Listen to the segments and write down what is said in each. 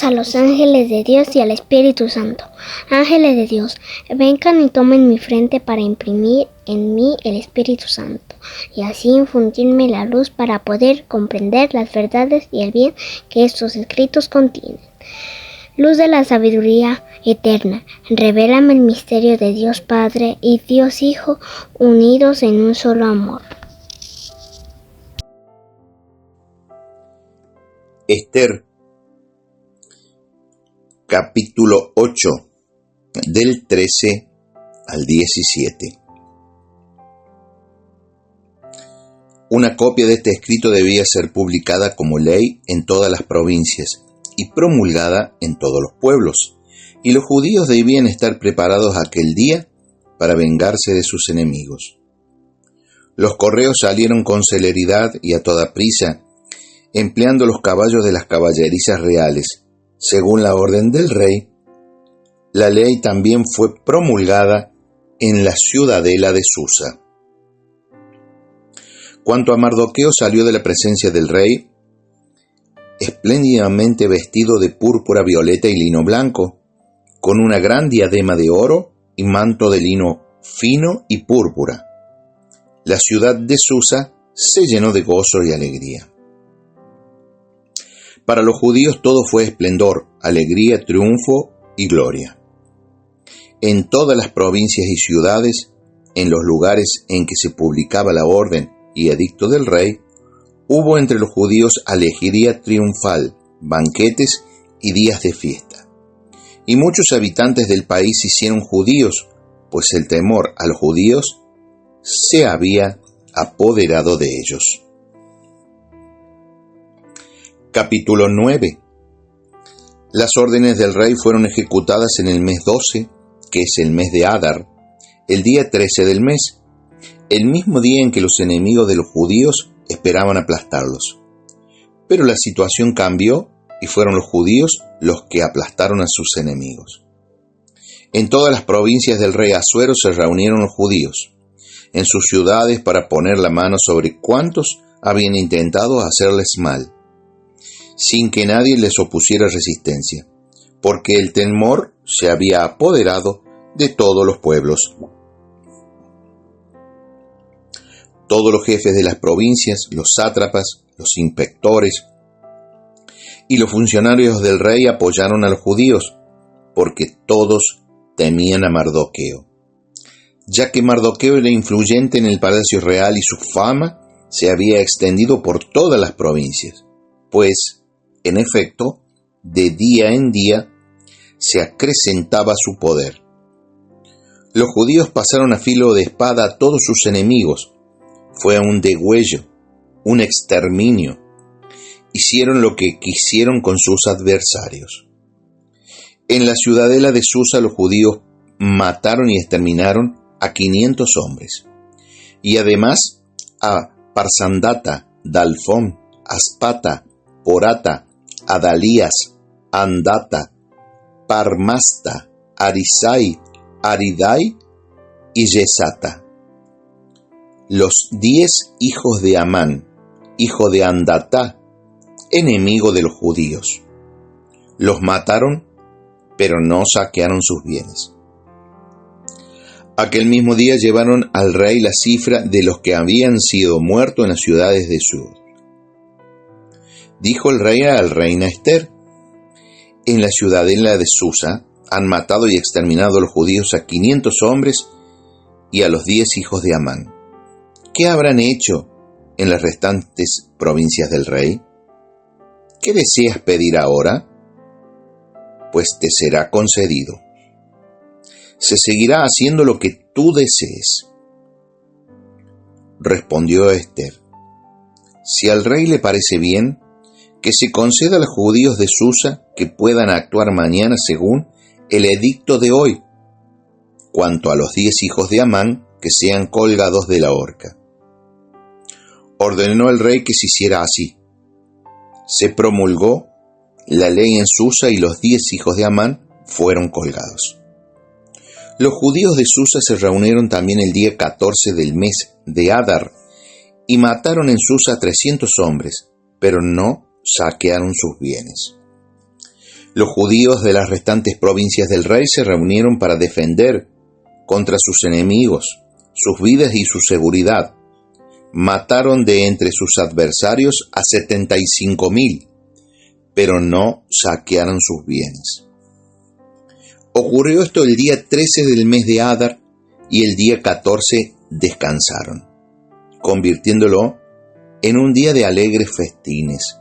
a los ángeles de Dios y al Espíritu Santo. Ángeles de Dios, vengan y tomen mi frente para imprimir en mí el Espíritu Santo, y así infundirme la luz para poder comprender las verdades y el bien que estos escritos contienen. Luz de la sabiduría eterna, revélame el misterio de Dios Padre y Dios Hijo, unidos en un solo amor. Esther, capítulo 8, del 13 al 17. Una copia de este escrito debía ser publicada como ley en todas las provincias y promulgada en todos los pueblos, y los judíos debían estar preparados aquel día para vengarse de sus enemigos. Los correos salieron con celeridad y a toda prisa, empleando los caballos de las caballerizas reales, según la orden del rey. La ley también fue promulgada en la ciudadela de Susa. Cuanto a Mardoqueo, salió de la presencia del rey, espléndidamente vestido de púrpura violeta y lino blanco, con una gran diadema de oro y manto de lino fino y púrpura. La ciudad de Susa se llenó de gozo y alegría. Para los judíos todo fue esplendor, alegría, triunfo y gloria. En todas las provincias y ciudades, en los lugares en que se publicaba la orden y edicto del rey, hubo entre los judíos alegría triunfal, banquetes y días de fiesta. Y muchos habitantes del país se hicieron judíos, pues el temor a los judíos se había apoderado de ellos. Capítulo 9. Las órdenes del rey fueron ejecutadas en el mes 12, que es el mes de Adar, el día 13 del mes, el mismo día en que los enemigos de los judíos esperaban aplastarlos. Pero la situación cambió y fueron los judíos los que aplastaron a sus enemigos. En todas las provincias del rey Asuero se reunieron los judíos, en sus ciudades, para poner la mano sobre cuantos habían intentado hacerles mal, sin que nadie les opusiera resistencia, porque el temor se había apoderado de todos los pueblos. Todos los jefes de las provincias, los sátrapas, los inspectores y los funcionarios del rey apoyaron a los judíos, porque todos temían a Mardoqueo, ya que Mardoqueo era influyente en el palacio real y su fama se había extendido por todas las provincias, pues, en efecto, de día en día se acrecentaba su poder. Los judíos pasaron a filo de espada a todos sus enemigos. Fue un degüello, un exterminio. Hicieron lo que quisieron con sus adversarios. En la ciudadela de Susa los judíos mataron y exterminaron a 500 hombres, y además a Parsandata, Dalfón, Aspata, Porata, Adalías, Andata, Parmasta, Arisai, Aridai y Yesata. Los 10 hijos de Amán, hijo de Andata, enemigo de los judíos. Los mataron, pero no saquearon sus bienes. Aquel mismo día llevaron al rey la cifra de los que habían sido muertos en las ciudades de Sur. Dijo el rey a la reina Esther: en la ciudadela de Susa han matado y exterminado a los judíos a 500 hombres y a los 10 hijos de Amán. ¿Qué habrán hecho en las restantes provincias del rey? ¿Qué deseas pedir ahora? Pues te será concedido. Se seguirá haciendo lo que tú desees. Respondió Esther: si al rey le parece bien, que se conceda a los judíos de Susa que puedan actuar mañana según el edicto de hoy. Cuanto a los 10 hijos de Amán, que sean colgados de la horca. Ordenó el rey que se hiciera así. Se promulgó la ley en Susa y los 10 hijos de Amán fueron colgados. Los judíos de Susa se reunieron también el día 14 del mes de Adar y mataron en Susa 300 hombres, pero no saquearon sus bienes. Los judíos de las restantes provincias del rey se reunieron para defender contra sus enemigos sus vidas y su seguridad. Mataron de entre sus adversarios a 75,000, pero no saquearon sus bienes. Ocurrió esto el día 13 del mes de Adar, y el día 14 descansaron, convirtiéndolo en un día de alegres festines.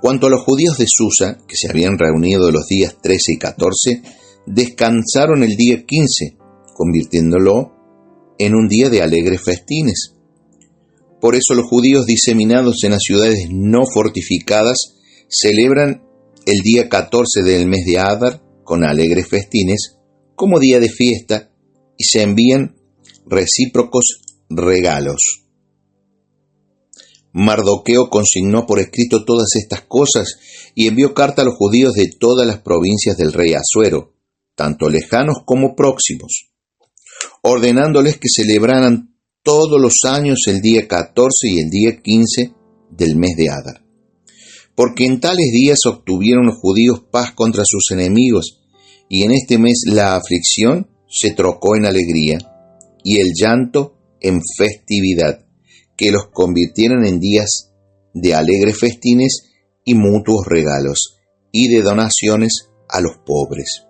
Cuanto a los judíos de Susa, que se habían reunido los días 13 y 14, descansaron el día 15, convirtiéndolo en un día de alegres festines. Por eso los judíos diseminados en las ciudades no fortificadas celebran el día 14 del mes de Adar con alegres festines como día de fiesta, y se envían recíprocos regalos. Mardoqueo consignó por escrito todas estas cosas y envió carta a los judíos de todas las provincias del rey Asuero, tanto lejanos como próximos, ordenándoles que celebraran todos los años el día 14 y el día 15 del mes de Adar, porque en tales días obtuvieron los judíos paz contra sus enemigos, y en este mes la aflicción se trocó en alegría, y el llanto en festividad, que los convirtieron en días de alegres festines y mutuos regalos, y de donaciones a los pobres.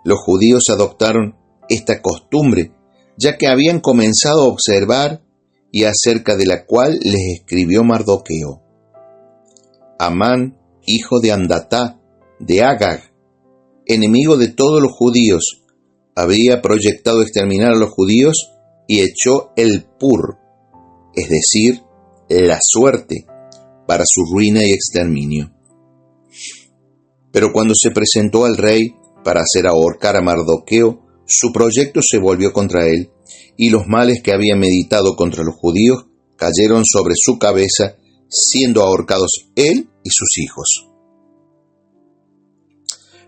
Los judíos adoptaron esta costumbre, ya que habían comenzado a observar, y acerca de la cual les escribió Mardoqueo. Amán, hijo de Andatá, de Agag, enemigo de todos los judíos, había proyectado exterminar a los judíos y echó el pur, es decir, la suerte, para su ruina y exterminio. Pero cuando se presentó al rey para hacer ahorcar a Mardoqueo, su proyecto se volvió contra él, y los males que había meditado contra los judíos cayeron sobre su cabeza, siendo ahorcados él y sus hijos.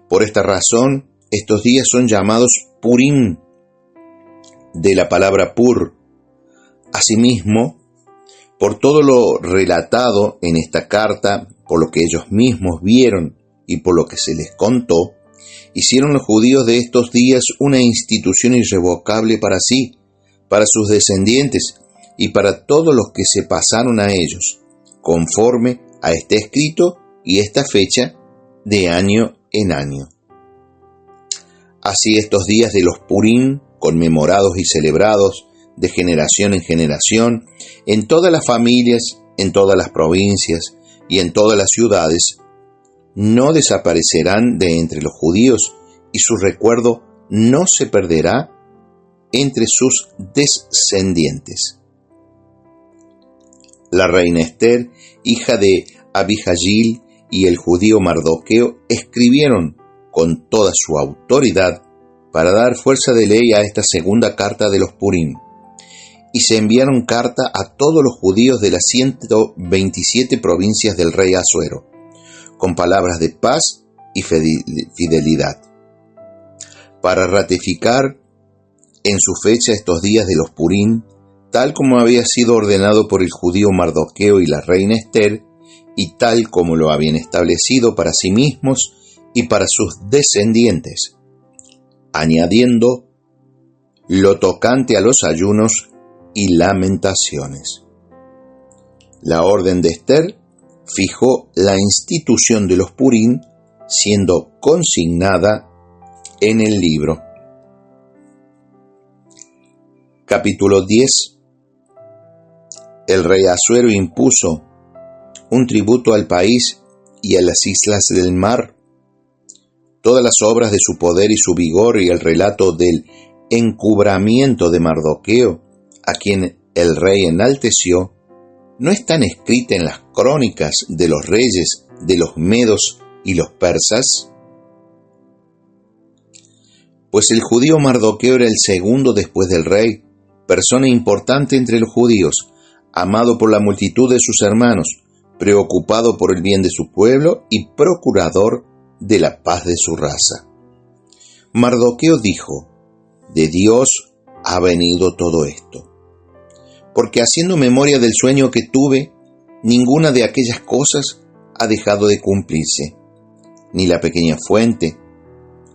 Por esta razón, estos días son llamados Purim, de la palabra pur. Asimismo, por todo lo relatado en esta carta, por lo que ellos mismos vieron y por lo que se les contó, hicieron los judíos de estos días una institución irrevocable para sí, para sus descendientes y para todos los que se pasaron a ellos, conforme a este escrito y esta fecha de año en año. Así estos días de los Purim, conmemorados y celebrados de generación en generación, en todas las familias, en todas las provincias y en todas las ciudades, no desaparecerán de entre los judíos, y su recuerdo no se perderá entre sus descendientes. La reina Esther, hija de Abihail, y el judío Mardoqueo escribieron con toda su autoridad para dar fuerza de ley a esta segunda carta de los Purim, y se enviaron carta a todos los judíos de las 127 provincias del rey Asuero, con palabras de paz y fidelidad, para ratificar en su fecha estos días de los Purim, tal como había sido ordenado por el judío Mardoqueo y la reina Esther, y tal como lo habían establecido para sí mismos y para sus descendientes, añadiendo lo tocante a los ayunos y lamentaciones. La orden de Esther fijó la institución de los Purim, siendo consignada en el libro. Capítulo 10. El rey Asuero impuso un tributo al país y a las islas del mar. Todas las obras de su poder y su vigor y el relato del encubramiento de Mardoqueo, a quien el rey enalteció, ¿no están escritas en las crónicas de los reyes de los medos y los persas? Pues el judío Mardoqueo era el segundo después del rey, persona importante entre los judíos, amado por la multitud de sus hermanos, preocupado por el bien de su pueblo y procurador de la paz de su raza. Mardoqueo dijo: de Dios ha venido todo esto, porque haciendo memoria del sueño que tuve, ninguna de aquellas cosas ha dejado de cumplirse, ni la pequeña fuente,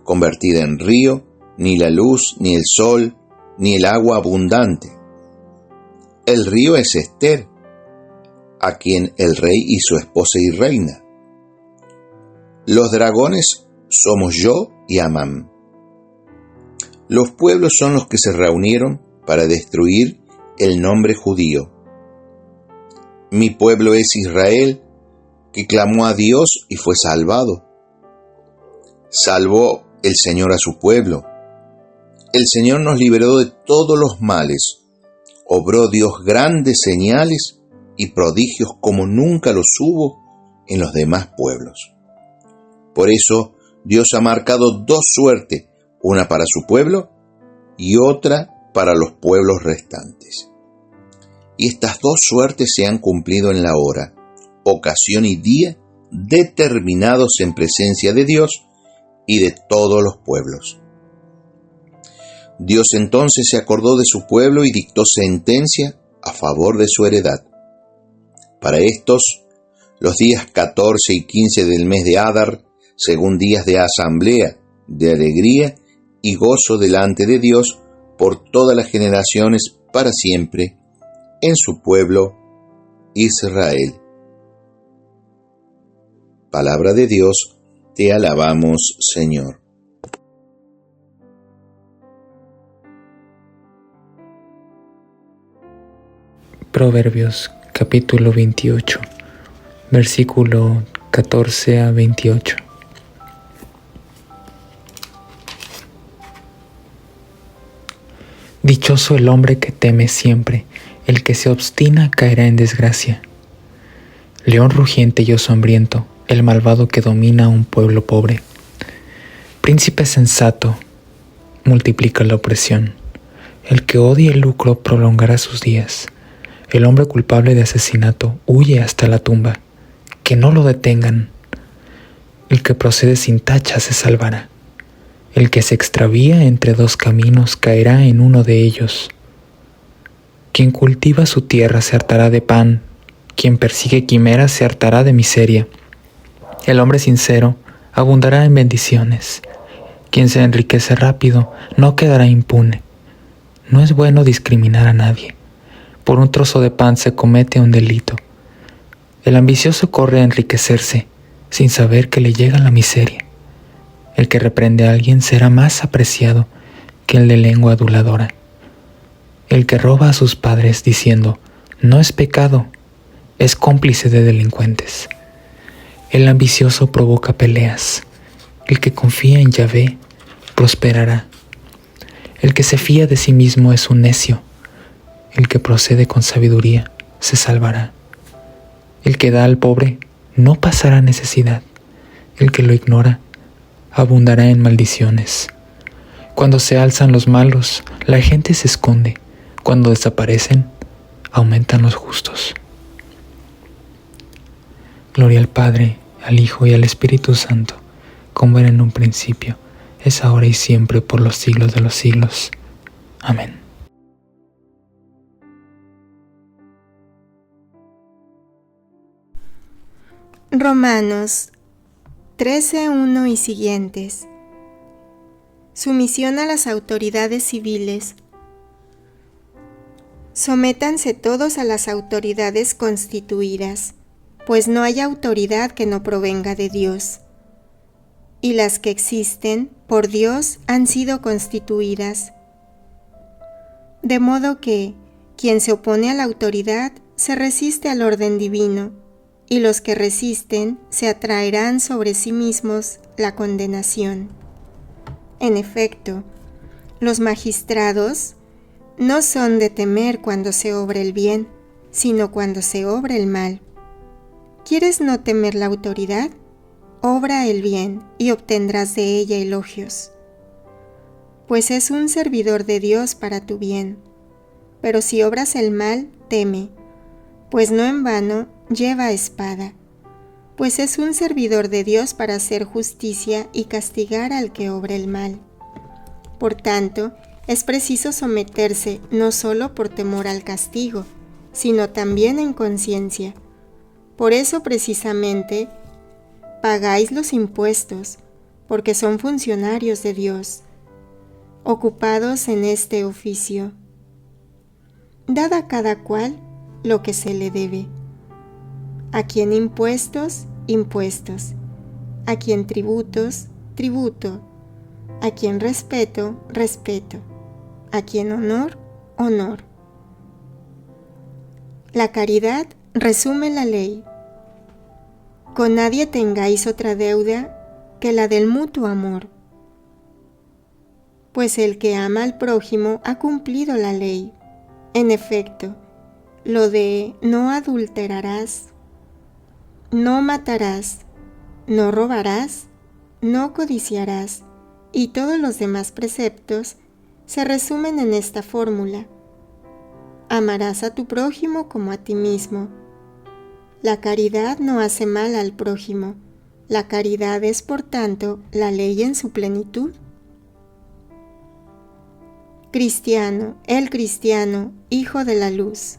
convertida en río, ni la luz, ni el sol, ni el agua abundante. El río es Ester, a quien el rey hizo esposa y reina. Los dragones somos yo y Amán. Los pueblos son los que se reunieron para destruir el nombre judío. Mi pueblo es Israel, que clamó a Dios y fue salvado. Salvó el Señor a su pueblo. El Señor nos liberó de todos los males. Obró Dios grandes señales y prodigios como nunca los hubo en los demás pueblos. Por eso Dios ha marcado dos suertes, una para su pueblo y otra para los pueblos restantes. Y estas dos suertes se han cumplido en la hora, ocasión y día determinados en presencia de Dios y de todos los pueblos. Dios entonces se acordó de su pueblo y dictó sentencia a favor de su heredad. Para estos, los días 14 y 15 del mes de Adar, según días de asamblea, de alegría y gozo delante de Dios por todas las generaciones para siempre, en su pueblo Israel. Palabra de Dios, te alabamos, Señor. Proverbios capítulo 28, versículo 14 a 28. Dichoso el hombre que teme siempre, el que se obstina caerá en desgracia. León rugiente y oso hambriento, el malvado que domina a un pueblo pobre. Príncipe sensato, multiplica la opresión. El que odia el lucro prolongará sus días. El hombre culpable de asesinato huye hasta la tumba. Que no lo detengan. El que procede sin tacha se salvará. El que se extravía entre dos caminos caerá en uno de ellos. Quien cultiva su tierra se hartará de pan. Quien persigue quimeras se hartará de miseria. El hombre sincero abundará en bendiciones. Quien se enriquece rápido no quedará impune. No es bueno discriminar a nadie. Por un trozo de pan se comete un delito. El ambicioso corre a enriquecerse, sin saber que le llega la miseria. El que reprende a alguien será más apreciado que el de lengua aduladora. El que roba a sus padres diciendo, no es pecado, es cómplice de delincuentes. El ambicioso provoca peleas. El que confía en Yahvé prosperará. El que se fía de sí mismo es un necio. El que procede con sabiduría se salvará. El que da al pobre no pasará necesidad. El que lo ignora abundará en maldiciones. Cuando se alzan los malos, la gente se esconde. Cuando desaparecen, aumentan los justos. Gloria al Padre, al Hijo y al Espíritu Santo, como era en un principio, es ahora y siempre, por los siglos de los siglos. Amén. Romanos 13:1 y siguientes. Sumisión a las autoridades civiles. Sométanse todos a las autoridades constituidas, pues no hay autoridad que no provenga de Dios. Y las que existen, por Dios, han sido constituidas. De modo que, quien se opone a la autoridad, se resiste al orden divino, y los que resisten se atraerán sobre sí mismos la condenación. En efecto, los magistrados no son de temer cuando se obra el bien, sino cuando se obra el mal. ¿Quieres no temer la autoridad? Obra el bien y obtendrás de ella elogios. Pues es un servidor de Dios para tu bien. Pero si obras el mal, teme, pues no en vano lleva espada, pues es un servidor de Dios para hacer justicia y castigar al que obra el mal. Por tanto, es preciso someterse no solo por temor al castigo, sino también en conciencia. Por eso precisamente pagáis los impuestos, porque son funcionarios de Dios, ocupados en este oficio. Dad a cada cual lo que se le debe. A quien impuestos, impuestos. A quien tributos, tributo. A quien respeto, respeto. A quien honor, honor. La caridad resume la ley. Con nadie tengáis otra deuda que la del mutuo amor, pues el que ama al prójimo ha cumplido la ley. En efecto, lo de no adulterarás, no matarás, no robarás, no codiciarás y todos los demás preceptos se resumen en esta fórmula: amarás a tu prójimo como a ti mismo. La caridad no hace mal al prójimo. La caridad es, por tanto, la ley en su plenitud. Cristiano, el cristiano, hijo de la luz.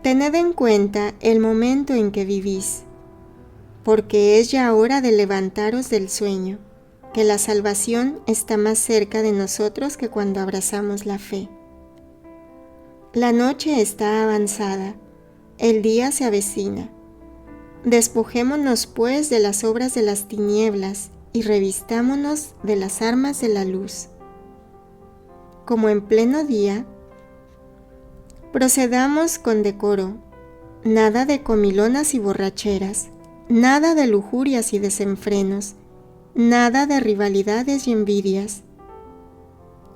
Tened en cuenta el momento en que vivís, porque es ya hora de levantaros del sueño, que la salvación está más cerca de nosotros que cuando abrazamos la fe. La noche está avanzada, el día se avecina. Despojémonos pues de las obras de las tinieblas y revistámonos de las armas de la luz. Como en pleno día, procedamos con decoro, nada de comilonas y borracheras, nada de lujurias y desenfrenos, nada de rivalidades y envidias.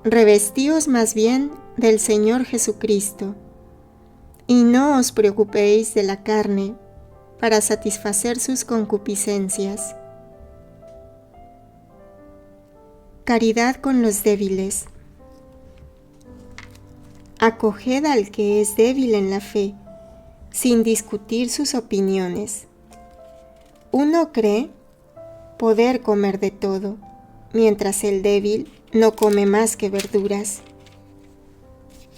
Revestíos más bien del Señor Jesucristo, y no os preocupéis de la carne para satisfacer sus concupiscencias. Caridad con los débiles. Acoged al que es débil en la fe, sin discutir sus opiniones. Uno cree poder comer de todo, mientras el débil no come más que verduras.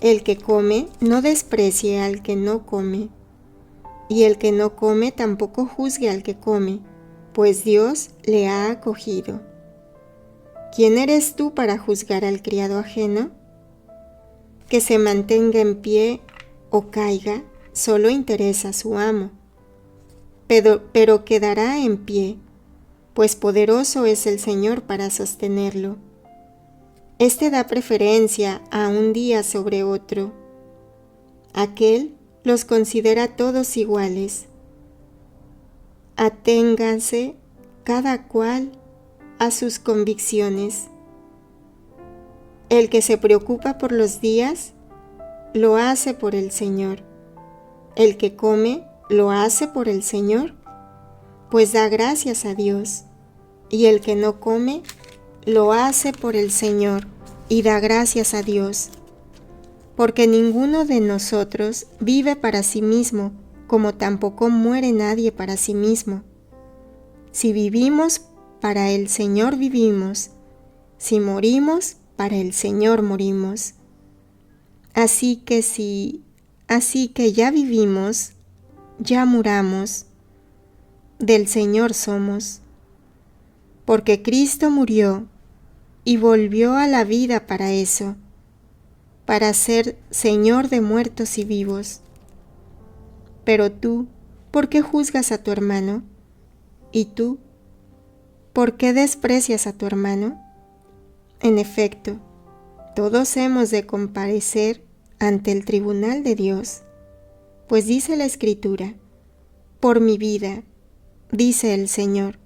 El que come no desprecie al que no come, y el que no come tampoco juzgue al que come, pues Dios le ha acogido. ¿Quién eres tú para juzgar al criado ajeno? Que se mantenga en pie o caiga, solo interesa a su amo, pero quedará en pie, pues poderoso es el Señor para sostenerlo. Este da preferencia a un día sobre otro. Aquel los considera todos iguales. Aténganse cada cual a sus convicciones. El que se preocupa por los días, lo hace por el Señor. El que come, lo hace por el Señor, pues da gracias a Dios. Y el que no come, lo hace por el Señor y da gracias a Dios, porque ninguno de nosotros vive para sí mismo, como tampoco muere nadie para sí mismo. Si vivimos, para el Señor vivimos; si morimos, para el Señor morimos. Así que ya vivimos, ya muramos, del Señor somos, porque Cristo murió y volvió a la vida para eso, para ser Señor de muertos y vivos. Pero tú, ¿por qué juzgas a tu hermano? ¿Y tú, por qué desprecias a tu hermano? En efecto, todos hemos de comparecer ante el tribunal de Dios, pues dice la Escritura: por mi vida, dice el Señor,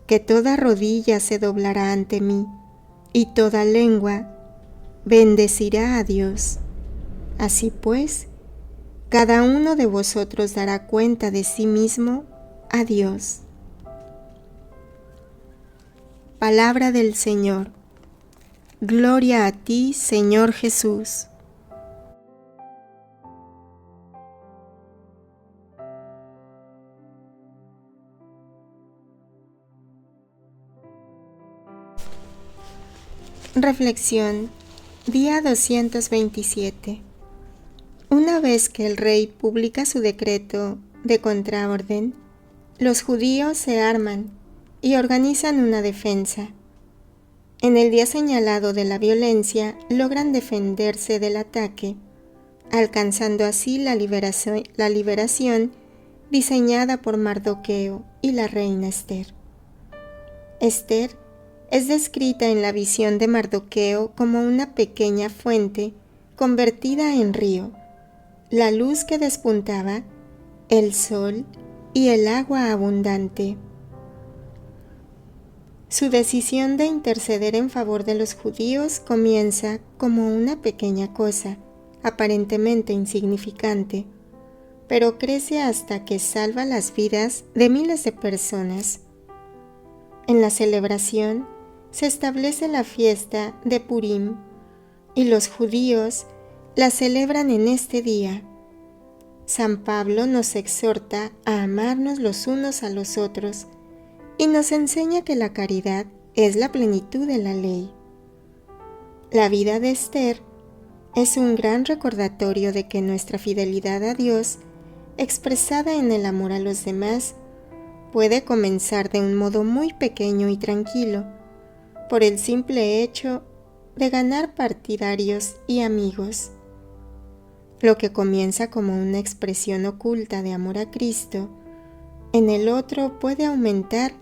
que toda rodilla se doblará ante mí, y toda lengua bendecirá a Dios. Así pues, cada uno de vosotros dará cuenta de sí mismo a Dios. Palabra del Señor. Gloria a ti, Señor Jesús. Reflexión. Día 227. Una vez que el rey publica su decreto de contraorden, los judíos se arman y organizan una defensa. En el día señalado de la violencia, logran defenderse del ataque, alcanzando así la liberación diseñada por Mardoqueo y la reina Esther. Esther es descrita en la visión de Mardoqueo como una pequeña fuente convertida en río, la luz que despuntaba, el sol y el agua abundante. Su decisión de interceder en favor de los judíos comienza como una pequeña cosa, aparentemente insignificante, pero crece hasta que salva las vidas de miles de personas. En la celebración se establece la fiesta de Purim y los judíos la celebran en este día. San Pablo nos exhorta a amarnos los unos a los otros y nos enseña que la caridad es la plenitud de la ley. La vida de Esther es un gran recordatorio de que nuestra fidelidad a Dios, expresada en el amor a los demás, puede comenzar de un modo muy pequeño y tranquilo, por el simple hecho de ganar partidarios y amigos. Lo que comienza como una expresión oculta de amor a Cristo, en el otro puede aumentar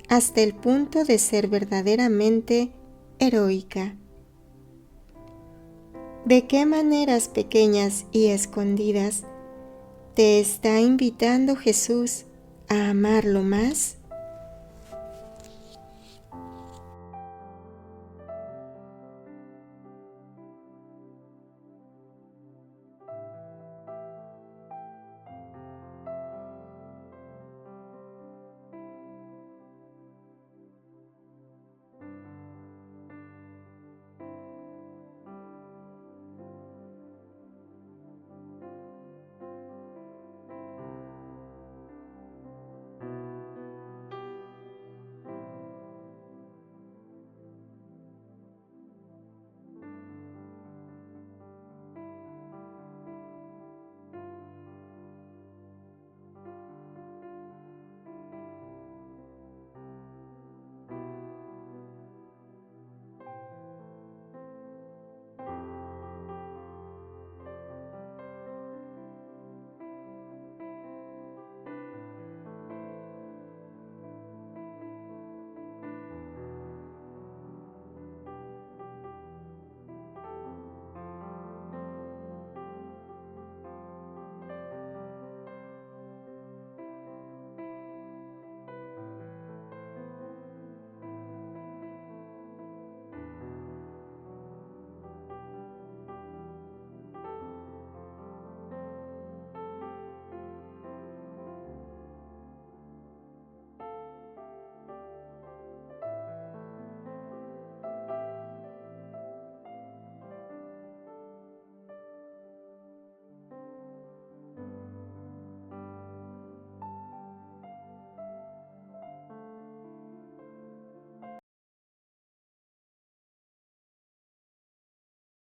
hasta el punto de ser verdaderamente heroica. ¿De qué maneras pequeñas y escondidas te está invitando Jesús a amarlo más?